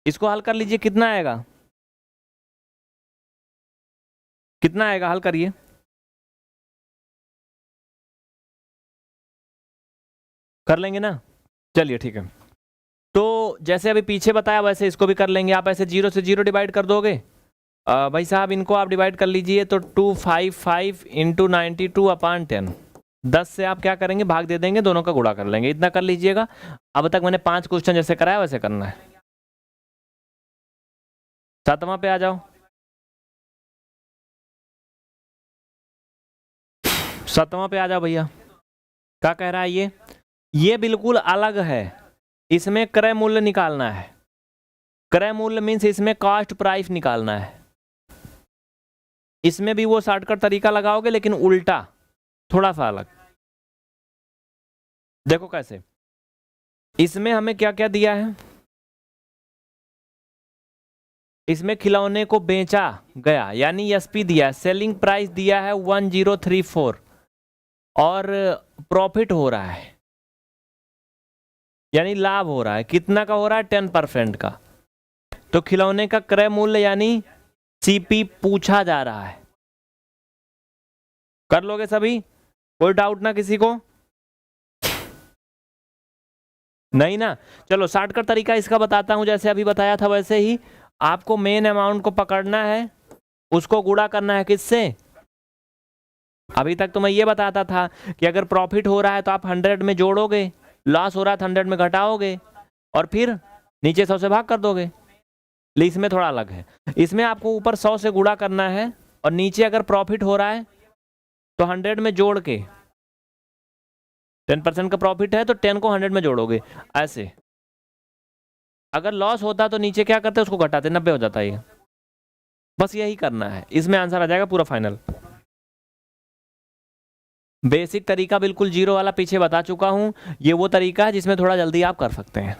इसको हल कर लीजिए, कितना आएगा? कितना आएगा? हल करिए। कर लेंगे ना? चलिए ठीक है। तो जैसे अभी पीछे बताया वैसे इसको भी कर लेंगे। आप ऐसे 0 से 0 डिवाइड कर दोगे। भाई साहब इनको आप डिवाइड कर लीजिए, तो 255 इंटू 92/10। 10 से आप क्या करेंगे? भाग दे देंगे, दोनों का गुणा कर लेंगे। इतना कर लीजिएगा। अब तक मैंने 5 क्वेश्चन जैसे कराया वैसे करना है। 7वां पे आ जाओ। 7वां पे आ जाओ भैया। क्या कह रहा है ये बिल्कुल अलग है। इसमें क्रय मूल्य निकालना है। क्रय मूल्य मीन्स इसमें कॉस्ट प्राइस निकालना है। इसमें भी वो शॉर्टकट तरीका लगाओगे लेकिन उल्टा, थोड़ा सा अलग। देखो कैसे। इसमें हमें क्या क्या दिया है? इसमें खिलौने को बेचा गया यानी एसपी दिया है, सेलिंग प्राइस दिया है 1034 और प्रॉफिट हो रहा है यानी लाभ हो रहा है। कितना का हो रहा है? 10% का। तो खिलौने का क्रय मूल्य यानी सीपी पूछा जा रहा है। कर लोगे सभी? कोई डाउट ना किसी को? नहीं ना? चलो शॉर्टकट तरीका इसका बताता हूं, जैसे अभी बताया था वैसे ही। आपको मेन अमाउंट को पकड़ना है, उसको गुणा करना है किससे? अभी तक तो मैं ये बताता था कि अगर प्रॉफिट हो रहा है तो आप 100 में जोड़ोगे, लॉस हो रहा है तो 100 में घटाओगे और फिर नीचे 100 से भाग कर दोगे। लेकिन इसमें थोड़ा अलग है। इसमें आपको ऊपर 100 से गुणा करना है और नीचे अगर प्रॉफिट हो रहा है तो 100 में जोड़ के, 10% का प्रॉफिट है तो 10 को 100 में जोड़ोगे ऐसे। अगर लॉस होता तो नीचे क्या करते? उसको घटाते, 90 हो जाता है ये। बस यही करना है, इसमें आंसर आ जाएगा पूरा फाइनल। बेसिक तरीका बिल्कुल जीरो वाला पीछे बता चुका हूं। ये वो तरीका है जिसमें थोड़ा जल्दी आप कर सकते हैं।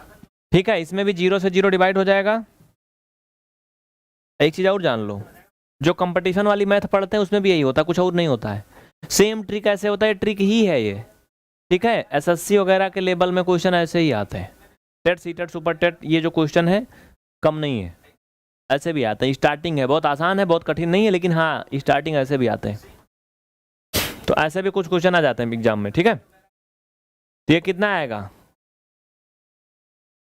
ठीक है, इसमें भी 0 से 0 डिवाइड हो जाएगा। एक चीज और जान लो, जो कंपटीशन वाली मैथ पढ़ते हैं उसमें भी यही होता है, कुछ और नहीं होता है। सेम ट्रिक ऐसे होता है, ट्रिक ही है ये। ठीक है, एसएससी वगैरह के लेवल में क्वेश्चन ऐसे ही आते हैं। टेट, सीटेट, सुपर टेट, ये जो क्वेश्चन है कम नहीं है, ऐसे भी आते हैं। स्टार्टिंग है, बहुत आसान है, बहुत कठिन नहीं है, लेकिन हाँ स्टार्टिंग ऐसे भी आते हैं। तो ऐसे भी कुछ क्वेश्चन आ जाते हैं एग्जाम में। ठीक है, तो ये कितना आएगा?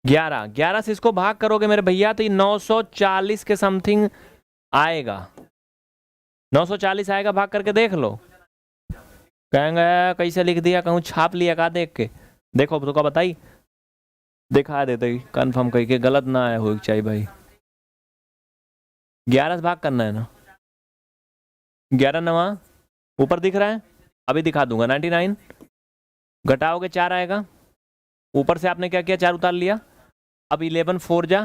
11 से इसको भाग करोगे मेरे भैया तो ये 940 के समथिंग आएगा। 940 आएगा, भाग करके देख लो। कहेंगे कैसे लिख दिया, कहूँ छाप लिया का देख के? देखो तो का बताई, दिखा देते कंफर्म करके, गलत ना आया हो चाहिए भाई। 11 से भाग करना है ना। 11 9 ऊपर दिख रहा है, अभी दिखा दूंगा। 99 घटाओगे 4 आएगा। ऊपर से आपने क्या किया? 4 उतार लिया। अब 11 4 जा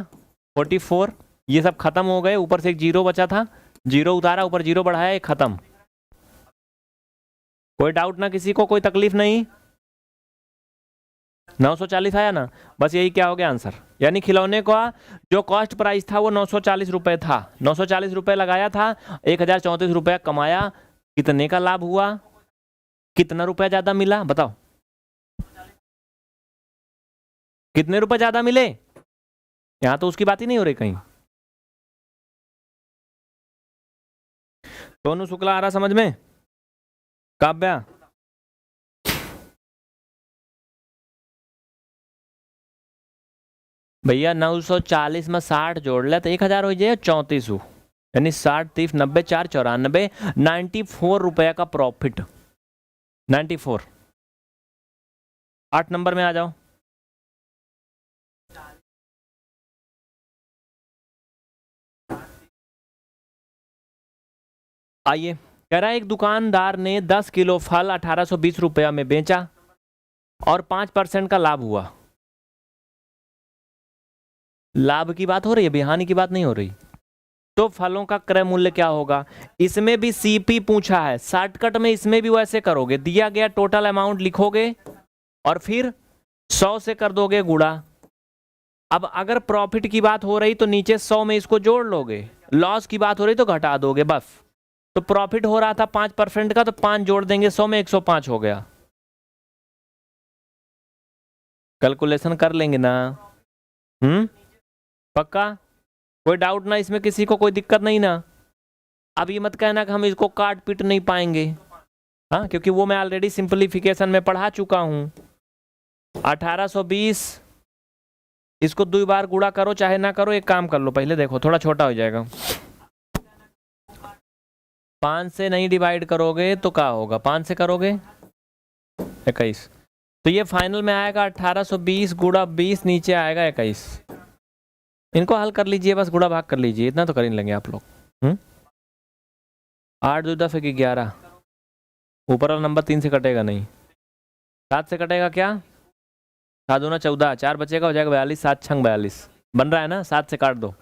44, ये सब खत्म हो गए। ऊपर से एक 0 बचा था, 0 उतारा, ऊपर 0 बढ़ाया, ये खत्म। कोई डाउट ना किसी को? कोई तकलीफ नहीं? 940 आया ना? बस यही क्या हो गया आंसर। यानी खिलौने का जो कॉस्ट प्राइस था वो 940 रुपए था। 940 रुपए लगाया था, 1034 रुपया कमाया। कितने का लाभ हुआ? कितना रुपया ज्यादा मिला बताओ? कितने रुपए ज्यादा मिले? यहां तो उसकी बात ही नहीं हो रही कहीं। सोनू शुक्ला आ रहा समझ में? काव्या भैया 940 में 60 जोड़ ले तो 1000 हो जाए 3400, यानी 60 30 90 4 94, 94 रुपया का प्रॉफिट। 94। 8 नंबर में आ जाओ। आइए, कह रहा है एक दुकानदार ने 10 किलो फल 1820 रुपया में बेचा और 5% का लाभ हुआ। लाभ की बात हो रही है, बिहानी की बात नहीं हो रही। तो फलों का क्रय मूल्य क्या होगा? इसमें भी सीपी पूछा है, शॉर्टकट में इसमें भी वैसे करोगे, दिया गया टोटल अमाउंट लिखोगे और फिर 100 से कर दोगे गुणा। अब अगर प्रॉफिट की बात हो रही तो नीचे 100 में इसको जोड़ लोगे, लॉस की बात हो रही तो घटा दोगे बस। तो प्रॉफिट हो रहा था 5% का, तो 5 जोड़ देंगे 100 में, 105 हो गया। कैलकुलेशन कर लेंगे ना? पक्का? कोई डाउट ना इसमें, किसी को कोई दिक्कत नहीं ना? अब ये मत कहना कि हम इसको काट पीट नहीं पाएंगे, हाँ, क्योंकि वो मैं ऑलरेडी सिंपलीफिकेशन में पढ़ा चुका हूं। 1820, इसको 2 बार गुणा करो चाहे ना करो, एक काम कर लो पहले, देखो थोड़ा छोटा हो जाएगा। 5 से नहीं डिवाइड करोगे तो क्या होगा? 5 से करोगे 21, तो ये फाइनल में आएगा 1820 गुणा 20, नीचे आएगा 21। इनको हल कर लीजिए, बस गुणा भाग कर लीजिए, इतना तो कर ही लेंगे आप लोग। 8 2 10 11, ऊपर वाला नंबर 3 से कटेगा नहीं, 7 से कटेगा क्या? 7 दूना 14, 4 बचेगा, हो जाएगा 42, 7 छंग 42 बन रहा है ना? 7 से काट दो,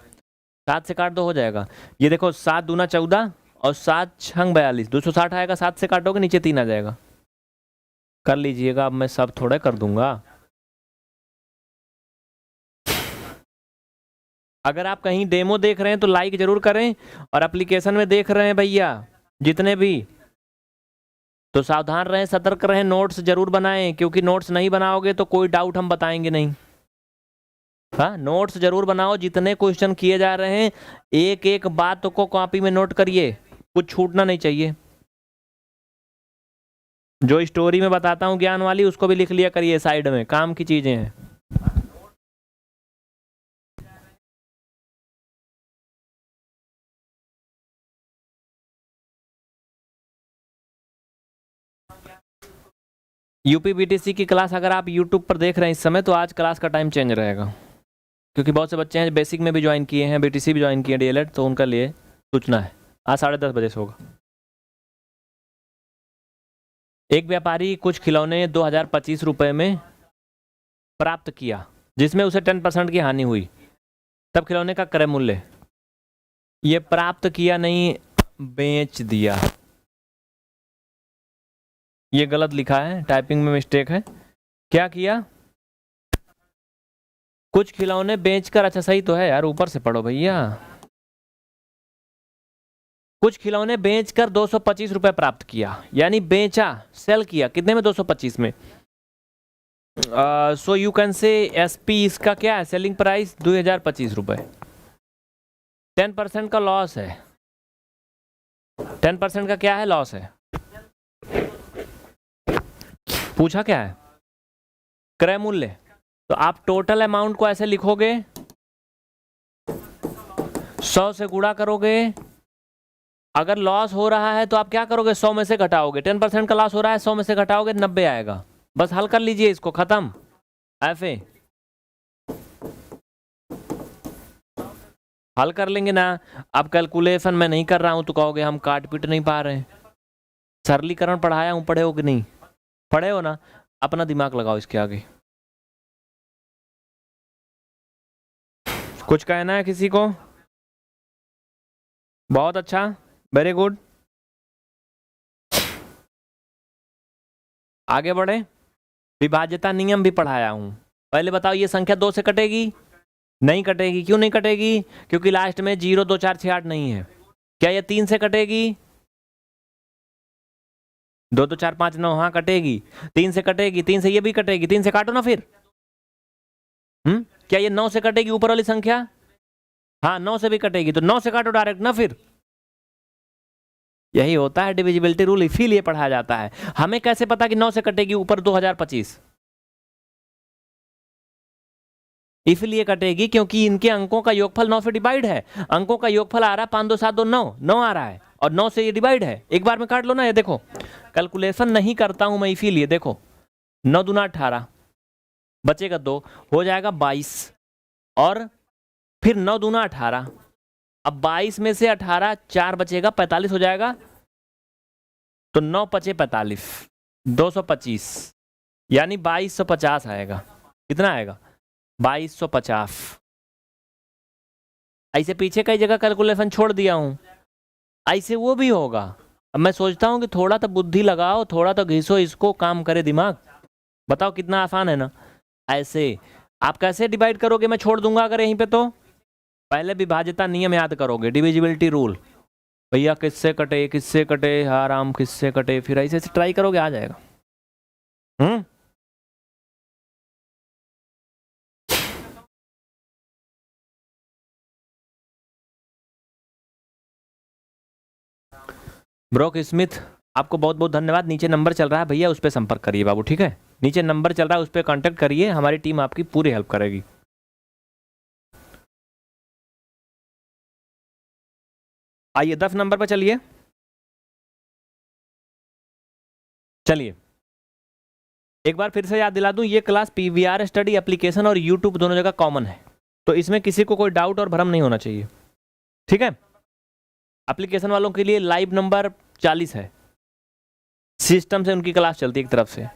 7 से काट दो, हो जाएगा। ये देखो 7 दूना 14 और 7 छंग 42, 260 आएगा, 7 से काटोगे नीचे 3 आ जाएगा। कर लीजिएगा, अब मैं सब थोड़ा कर दूंगा। अगर आप कहीं डेमो देख रहे हैं तो लाइक जरूर करें, और एप्लीकेशन में देख रहे हैं भैया जितने भी, तो सावधान रहें, सतर्क रहें, नोट्स जरूर बनाएं, क्योंकि नोट्स नहीं बनाओगे तो कोई डाउट हम बताएंगे नहीं। हाँ, नोट्स जरूर बनाओ, जितने क्वेश्चन किए जा रहे हैं एक एक बात को कॉपी में नोट करिए, कुछ छूटना नहीं चाहिए। जो स्टोरी में बताता हूँ ज्ञान वाली, उसको भी लिख लिया करिए साइड में, काम की चीजें हैं। यूपी बीटीसी की क्लास अगर आप यूट्यूब पर देख रहे हैं इस समय, तो आज क्लास का टाइम चेंज रहेगा, क्योंकि बहुत से बच्चे हैं बेसिक में भी ज्वाइन किए हैं, बीटीसी भी ज्वाइन किए, डीएलएड, तो उनका लिए सूचना है, आज 10:30 बजे से होगा। एक व्यापारी कुछ खिलौने 2025 रुपए में प्राप्त किया, जिसमें उसे 10% की हानि हुई, तब खिलौने का क्रय मूल्य, ये प्राप्त किया नहीं, बेच दिया, ये गलत लिखा है, टाइपिंग में मिस्टेक है। क्या किया? कुछ खिलौने बेचकर, अच्छा सही तो है यार, ऊपर से पढ़ो भैया। कुछ खिलौने बेचकर 225 रुपए प्राप्त किया, यानी बेचा, सेल किया, कितने में? 225 में। So you can say SP, इसका क्या है? सेलिंग प्राइस 2025 रुपए। 10% का लॉस है, 10% का क्या है? लॉस है। पूछा क्या है? क्रय मूल्य। तो आप टोटल अमाउंट को ऐसे लिखोगे, 100 से गुणा करोगे, अगर लॉस हो रहा है तो आप क्या करोगे? 100 में से घटाओगे, 10% का लॉस हो रहा है, 100 में से घटाओगे 90 आएगा, बस हल कर लीजिए इसको, खत्म। ऐसे हल कर लेंगे ना। अब कैलकुलेशन मैं नहीं कर रहा हूं तो कहोगे हम काट पीट नहीं पा रहे हैं, सरलीकरण पढ़ाया हूं, पढ़े हो कि नहीं? पढ़े हो ना? अपना दिमाग लगाओ इसके आगे। कुछ कहना है किसी को? बहुत अच्छा, वेरी गुड, आगे बढ़े। विभाज्यता नियम भी पढ़ाया हूं। पहले बताओ, ये संख्या 2 से कटेगी? नहीं कटेगी। क्यों नहीं कटेगी? क्योंकि लास्ट में 0 2 4 6 8 नहीं है। क्या ये 3 से कटेगी? 2 2 4 5 9, हाँ कटेगी। 3 से कटेगी, 3 से ये भी कटेगी, 3 से काटो ना फिर। क्या ये 9 से कटेगी ऊपर वाली संख्या? हाँ 9 से भी कटेगी, तो 9 से काटो डायरेक्ट ना फिर। यही होता है डिविजिबिलिटी रूल, इसीलिए पढ़ाया जाता है। हमें कैसे पता कि 9 से कटेगी ऊपर 2025? इसलिए कटेगी क्योंकि इनके अंकों का योगफल 9 से डिवाइड है। अंकों का योगफल आ रहा है 5 2 7 2 9, 9 आ रहा है, और 9 से ये डिवाइड है। एक बार में काट लो ना, ये देखो कैलकुलेशन नहीं करता हूं मैं, इसीलिए देखो 9 दूना 18, बचेगा 2, हो जाएगा 22, और फिर 9 दूना 18, अब 22 में से 18 4 बचेगा, 45 हो जाएगा, तो 9 पचे 45, 225, यानी 2250 आएगा। कितना आएगा? 2250। ऐसे पीछे कई जगह कैलकुलेशन छोड़ दिया हूँ, ऐसे वो भी होगा। अब मैं सोचता हूँ कि थोड़ा तो बुद्धि लगाओ, थोड़ा तो घिसो इसको, काम करे दिमाग। बताओ कितना आसान है ना। ऐसे आप कैसे डिवाइड करोगे, मैं छोड़ दूंगा अगर यहीं पे, तो पहले विभाज्यता नियम याद करोगे, डिविजिबिलिटी रूल, भैया किससे कटे किससे कटे, हाँ राम किससे कटे, फिर ऐसे ऐसे ट्राई करोगे आ जाएगा। ब्रोक स्मिथ, आपको बहुत बहुत धन्यवाद। नीचे नंबर चल रहा है भैया, उस पर संपर्क करिए बाबू, ठीक है। नीचे नंबर चल रहा है, उस पर कांटेक्ट करिए, हमारी टीम आपकी पूरी हेल्प करेगी। आइए 10 नंबर पर चलिए। चलिए एक बार फिर से याद दिला दूं, ये क्लास पीवीआर स्टडी एप्लीकेशन और यूट्यूब दोनों जगह कॉमन है, तो इसमें किसी को कोई डाउट और भ्रम नहीं होना चाहिए, ठीक है। एप्लीकेशन वालों के लिए लाइव नंबर 40 है, सिस्टम से उनकी क्लास चलती है एक तरफ से,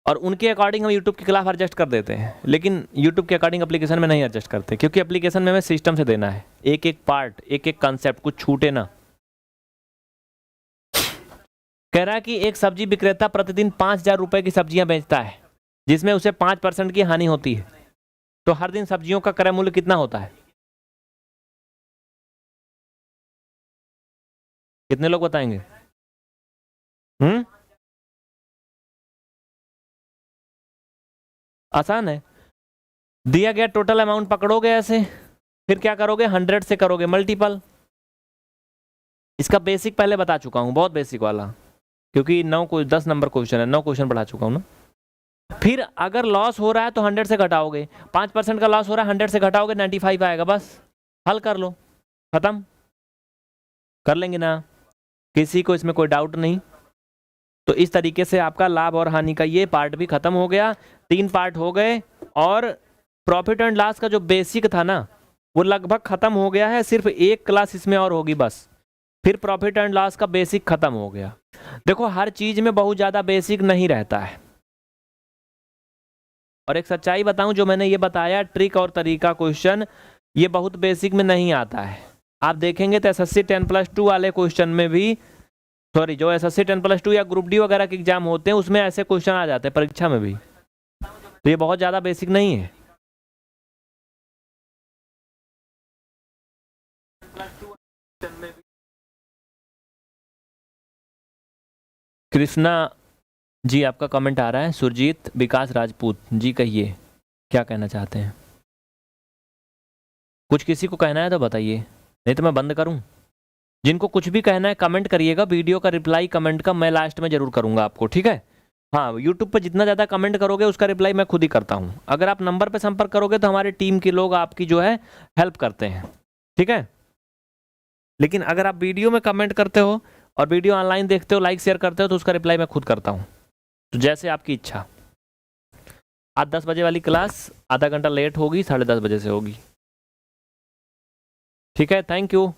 और उनके अकॉर्डिंग हम यूट्यूब की क्लास एडजस्ट कर देते हैं, लेकिन यूट्यूब के अकॉर्डिंग एप्लीकेशन में नहीं एडजस्ट करते, क्योंकि एप्लीकेशन में हमें सिस्टम से देना है, एक एक पार्ट, एक एक कॉन्सेप्ट, कुछ छूटे ना। कह रहा है कि एक सब्जी विक्रेता प्रतिदिन 5,000 रुपए की सब्जियां बेचता है, जिसमें उसे 5% की हानि होती है, तो हर दिन सब्जियों का क्रय मूल्य कितना होता है? कितने लोग बताएंगे? आसान है, दिया गया टोटल अमाउंट पकड़ोगे ऐसे, फिर क्या करोगे, 100 से करोगे मल्टीपल। इसका बेसिक पहले बता चुका हूं, बहुत बेसिक वाला, क्योंकि 10 नंबर क्वेश्चन है, 9 क्वेश्चन पढ़ा चुका हूं ना। फिर अगर लॉस हो रहा है तो 100 से घटाओगे, 5% का लॉस हो रहा है, 100 से घटाओगे 95 आएगा, बस हल कर लो, खत्म। कर लेंगे ना, किसी को इसमें कोई डाउट नहीं। तो इस तरीके से आपका लाभ और हानि का ये पार्ट भी खत्म हो गया, 3 पार्ट हो गए, और प्रॉफिट एंड लॉस का जो बेसिक था ना वो लगभग खत्म हो गया है, सिर्फ एक क्लास इसमें और होगी बस, फिर प्रॉफिट एंड लॉस का बेसिक खत्म हो गया। देखो हर चीज में बहुत ज्यादा बेसिक नहीं रहता है, और एक सच्चाई बताऊं, जो मैंने ये बताया ट्रिक और तरीका क्वेश्चन, ये बहुत बेसिक में नहीं आता है। आप देखेंगे तो एसएससी 10+2 वाले क्वेश्चन में भी, सॉरी जो एसएससी 10+2 या ग्रुप डी वगैरह के एग्जाम होते हैं उसमें ऐसे क्वेश्चन आ जाते हैं परीक्षा में भी, तो ये बहुत ज्यादा बेसिक नहीं है। कृष्णा जी आपका कमेंट आ रहा है। सुरजीत विकास राजपूत जी, कहिए क्या कहना चाहते हैं? कुछ किसी को कहना है तो बताइए, नहीं तो मैं बंद करूं। जिनको कुछ भी कहना है कमेंट करिएगा, वीडियो का रिप्लाई कमेंट का मैं लास्ट में जरूर करूंगा आपको, ठीक है। हाँ यूट्यूब पर जितना ज़्यादा कमेंट करोगे उसका रिप्लाई मैं खुद ही करता हूँ। अगर आप नंबर पर संपर्क करोगे तो हमारी टीम के लोग आपकी जो है हेल्प करते हैं, ठीक है। लेकिन अगर आप वीडियो में कमेंट करते हो और वीडियो ऑनलाइन देखते हो, लाइक शेयर करते हो, तो उसका रिप्लाई मैं खुद करता हूँ, तो जैसे आपकी इच्छा। आज 10 बजे वाली क्लास आधा घंटा लेट होगी, 10:30 बजे से होगी, ठीक है। Thank you.